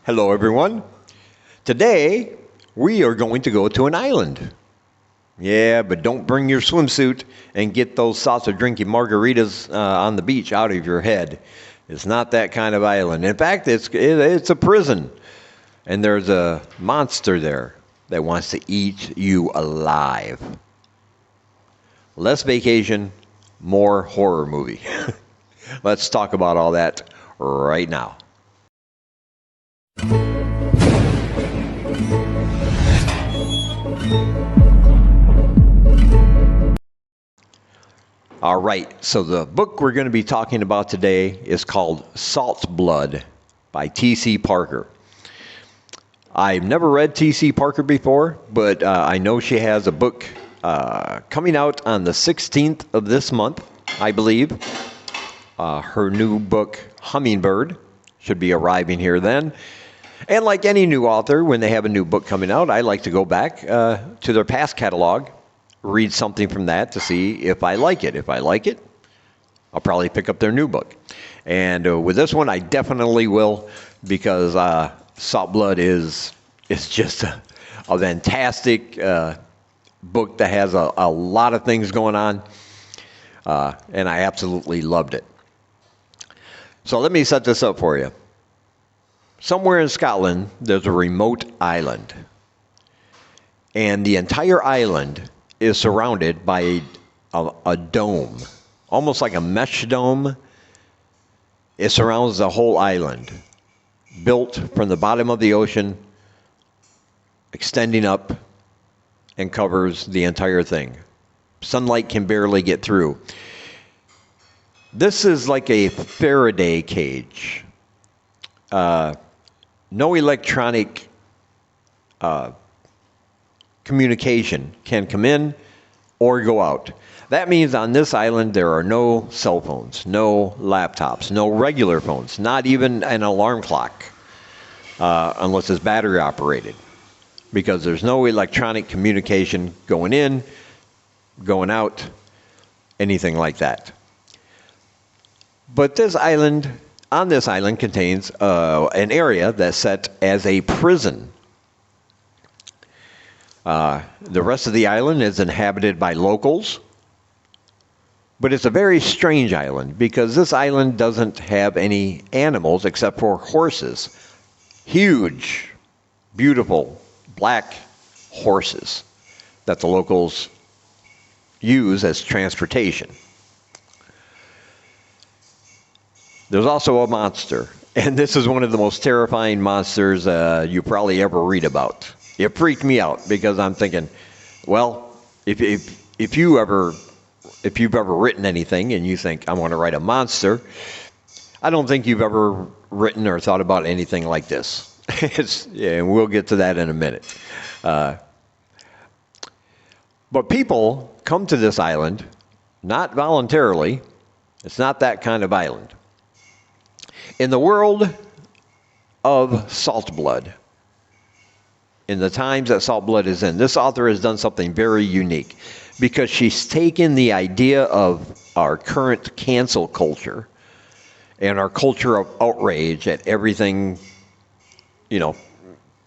Hello, everyone. Today, we are going to go to an island. Yeah, but don't bring your swimsuit and get those thoughts of drinking margaritas on the beach out of your head. It's not that kind of island. In fact, it's a prison, and there's a monster there that wants to eat you alive. Less vacation, more horror movie. Let's talk about all that right now. All right, so the book we're going to be talking about today is called Saltblood by T.C. Parker. I've never read T.C. Parker before, but I know she has a book coming out on the 16th of this month, I believe. Her new book, Hummingbird, should be arriving here then. And like any new author, when they have a new book coming out, I like to go back to their past catalog, read something from that to see if I like it. If I like it, I'll probably pick up their new book. And with this one, I definitely will, because Saltblood is just a fantastic book that has a lot of things going on, and I absolutely loved it. So let me set this up for you. Somewhere in Scotland, there's a remote island, and the entire island is surrounded by a dome, almost like a mesh dome. It surrounds the whole island, built from the bottom of the ocean, extending up, and covers the entire thing. Sunlight can barely get through. This is like a Faraday cage. No electronic communication can come in or go out. That means on this island there are no cell phones, no laptops, no regular phones, not even an alarm clock, unless it's battery operated, because there's no electronic communication going in, going out, anything like that. But this island, on this island, contains an area that's set as a prison. The rest of the island is inhabited by locals, but it's a very strange island because this island doesn't have any animals except for horses. Huge, beautiful, black horses that the locals use as transportation. There's also a monster, and this is one of the most terrifying monsters you probably ever read about. It freaked me out because I'm thinking, well, if you've ever written anything and you think I'm going to write a monster, I don't think you've ever written or thought about anything like this. And we'll get to that in a minute. But people come to this island not voluntarily. It's not that kind of island. In the world of Saltblood, in the times that Saltblood is in, this author has done something very unique, because she's taken the idea of our current cancel culture and our culture of outrage at everything,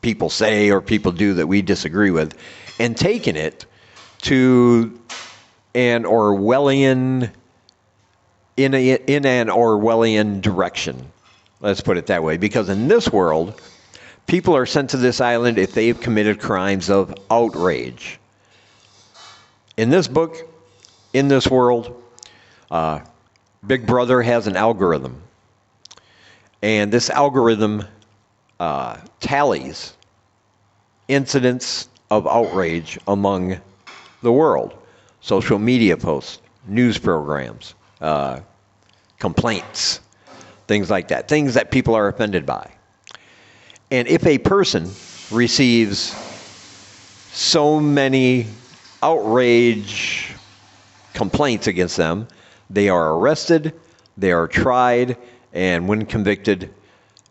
people say or people do that we disagree with, and taken it to an Orwellian, in an Orwellian direction. Let's put it that way, because in this world, people are sent to this island if they've committed crimes of outrage. In this book, in this world, Big Brother has an algorithm. And this algorithm tallies incidents of outrage among the world. Social media posts, news programs, complaints, things like that. Things that people are offended by. And if a person receives so many outrage complaints against them, they are arrested, they are tried, and when convicted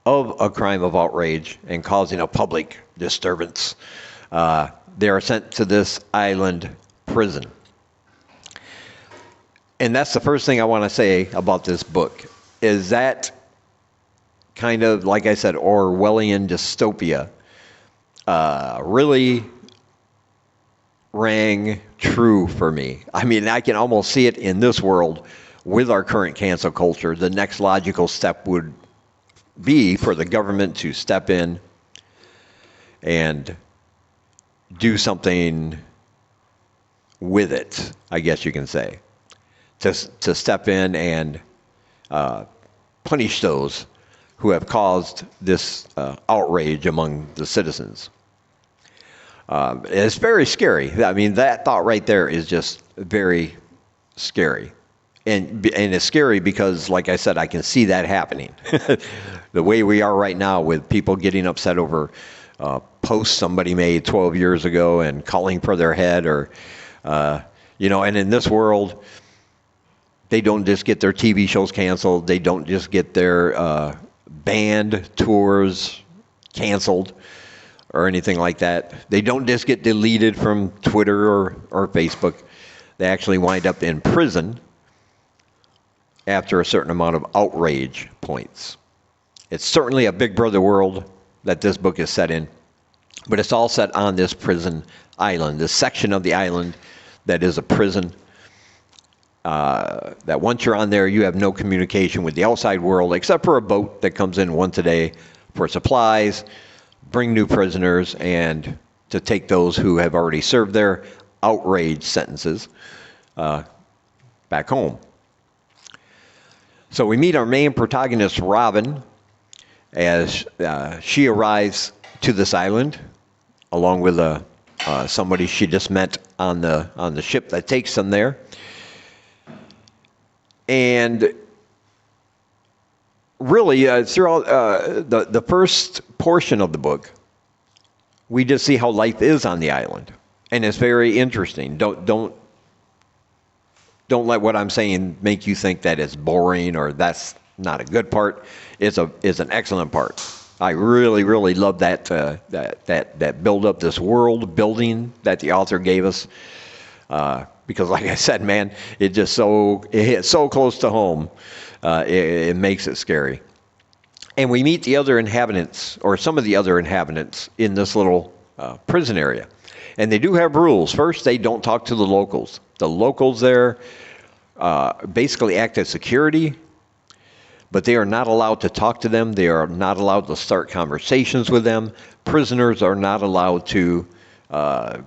of a crime of outrage and causing a public disturbance, they are sent to this island prison. And that's the first thing I want to say about this book, is that kind of, like I said, Orwellian dystopia really rang true for me. I mean, I can almost see it in this world with our current cancel culture. The next logical step would be for the government to step in and do something with it, I guess you can say. To step in and punish those who have caused this outrage among the citizens. It's very scary. I mean, that thought right there is just very scary. And it's scary because, like I said, I can see that happening. The way we are right now with people getting upset over posts somebody made 12 years ago and calling for their head or, and in this world, they don't just get their TV shows canceled. They don't just get their band tours canceled or anything like that. They don't just get deleted from Twitter or Facebook. They actually wind up in prison after a certain amount of outrage points. It's certainly a Big Brother world that this book is set in, but it's all set on this prison island, this section of the island that is a prison. That once you're on there, you have no communication with the outside world except for a boat that comes in once a day for supplies, bring new prisoners, and to take those who have already served their outrage sentences back home. So we meet our main protagonist, Robin, as she arrives to this island, along with somebody she just met on the ship that takes them there. And really, throughout the first portion of the book, we just see how life is on the island, and it's very interesting. Don't let what I'm saying make you think that it's boring or that's not a good part. It's an excellent part. I really, really love that build up, this world building that the author gave us. Because, like I said, man, it hits so close to home. It makes it scary. And we meet the other inhabitants, or some of the other inhabitants, in this little prison area. And they do have rules. First, they don't talk to the locals. The locals there basically act as security, but they are not allowed to talk to them. They are not allowed to start conversations with them. Prisoners are not allowed to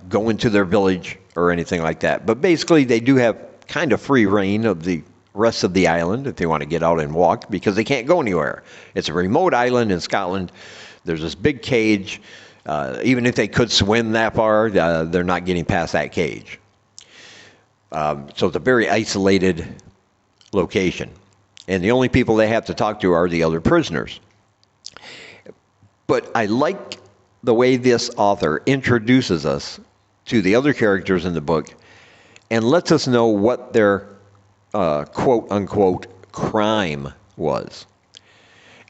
go into their village or anything like that. But basically, they do have kind of free reign of the rest of the island if they want to get out and walk, because they can't go anywhere. It's a remote island in Scotland. There's this big cage. Even if they could swim that far, they're not getting past that cage. So it's a very isolated location. And the only people they have to talk to are the other prisoners. But I like the way this author introduces us to the other characters in the book and lets us know what their quote-unquote crime was.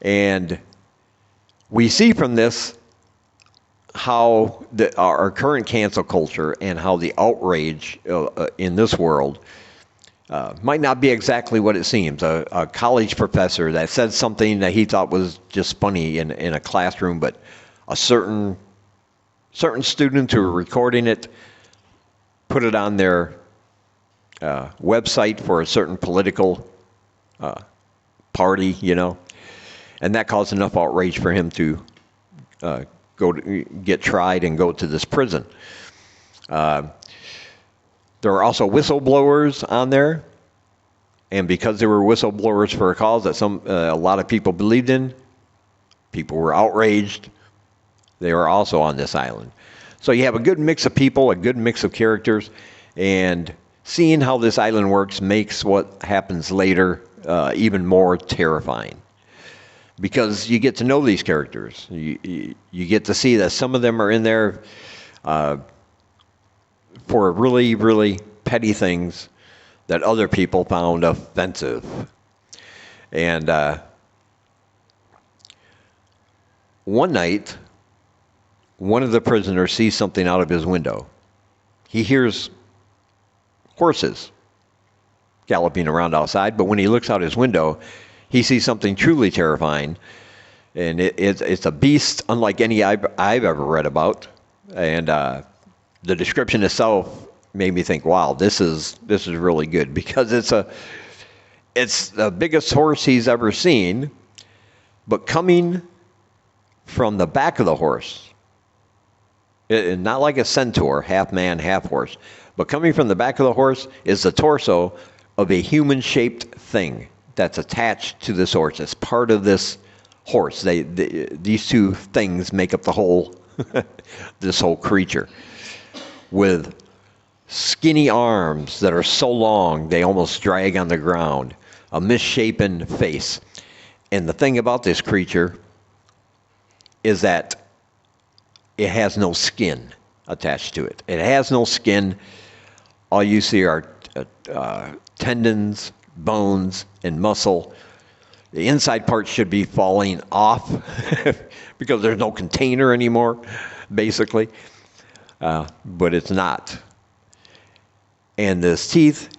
And we see from this how our current cancel culture and how the outrage in this world might not be exactly what it seems. A college professor that said something that he thought was just funny in a classroom, but a certain students who were recording it put it on their website for a certain political party, and that caused enough outrage for him to go to get tried and go to this prison. There are also whistleblowers on there, and because they were whistleblowers for a cause that a lot of people believed in, people were outraged. They are also on this island. So you have a good mix of people, a good mix of characters, and seeing how this island works makes what happens later even more terrifying. Because you get to know these characters. You get to see that some of them are in there for really, really petty things that other people found offensive. And one night, one of the prisoners sees something out of his window. He hears horses galloping around outside, but when he looks out his window, he sees something truly terrifying. And it's a beast unlike any I've ever read about. And the description itself made me think, wow, this is really good, because it's the biggest horse he's ever seen, but coming from the back of the horse, not like a centaur, half man, half horse, but coming from the back of the horse is the torso of a human-shaped thing that's attached to this horse. It's part of this horse. These two things make up the whole, this whole creature, with skinny arms that are so long they almost drag on the ground, a misshapen face. And the thing about this creature is that it has no skin attached to it. It has no skin. All you see are tendons, bones, and muscle. The inside part should be falling off because there's no container anymore, basically. But it's not. And this teeth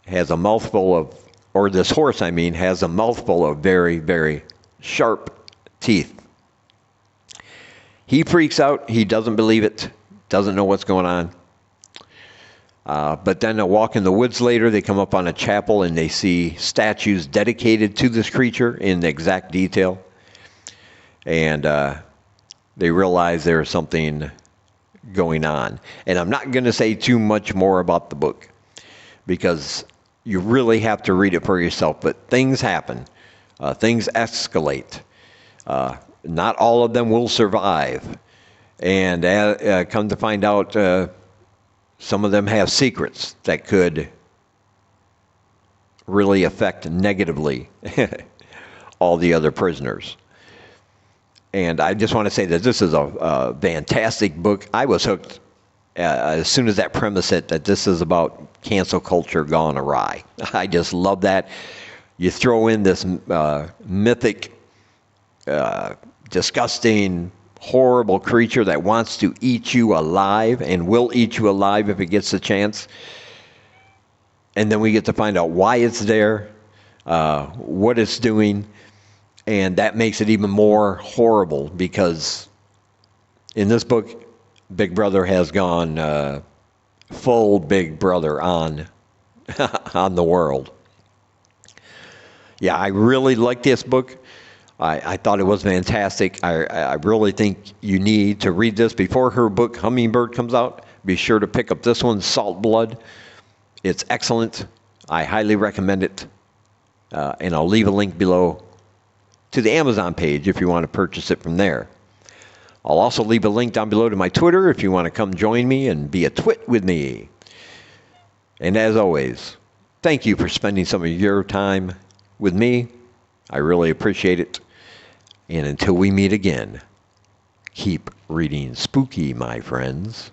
has a mouthful of, or this horse, I mean, has a mouthful of very, very sharp teeth. He freaks out. He doesn't believe it, doesn't know what's going on. But then they'll walk in the woods later. They come up on a chapel and they see statues dedicated to this creature in exact detail. And they realize there's something going on. And I'm not going to say too much more about the book, because you really have to read it for yourself. But things happen. Things escalate. Not all of them will survive. And come to find out, some of them have secrets that could really affect negatively all the other prisoners. And I just want to say that this is a fantastic book. I was hooked as soon as that premise hit, that this is about cancel culture gone awry. I just love that. You throw in this mythic, disgusting, horrible creature that wants to eat you alive and will eat you alive if it gets the chance. And then we get to find out why it's there, what it's doing, and that makes it even more horrible, because in this book, Big Brother has gone full Big Brother on on the world. Yeah, I really like this book. I thought it was fantastic. I really think you need to read this before her book Hummingbird comes out. Be sure to pick up this one, Saltblood. It's excellent. I highly recommend it. And I'll leave a link below to the Amazon page if you want to purchase it from there. I'll also leave a link down below to my Twitter if you want to come join me and be a twit with me. And as always, thank you for spending some of your time with me. I really appreciate it. And until we meet again, keep reading spooky, my friends.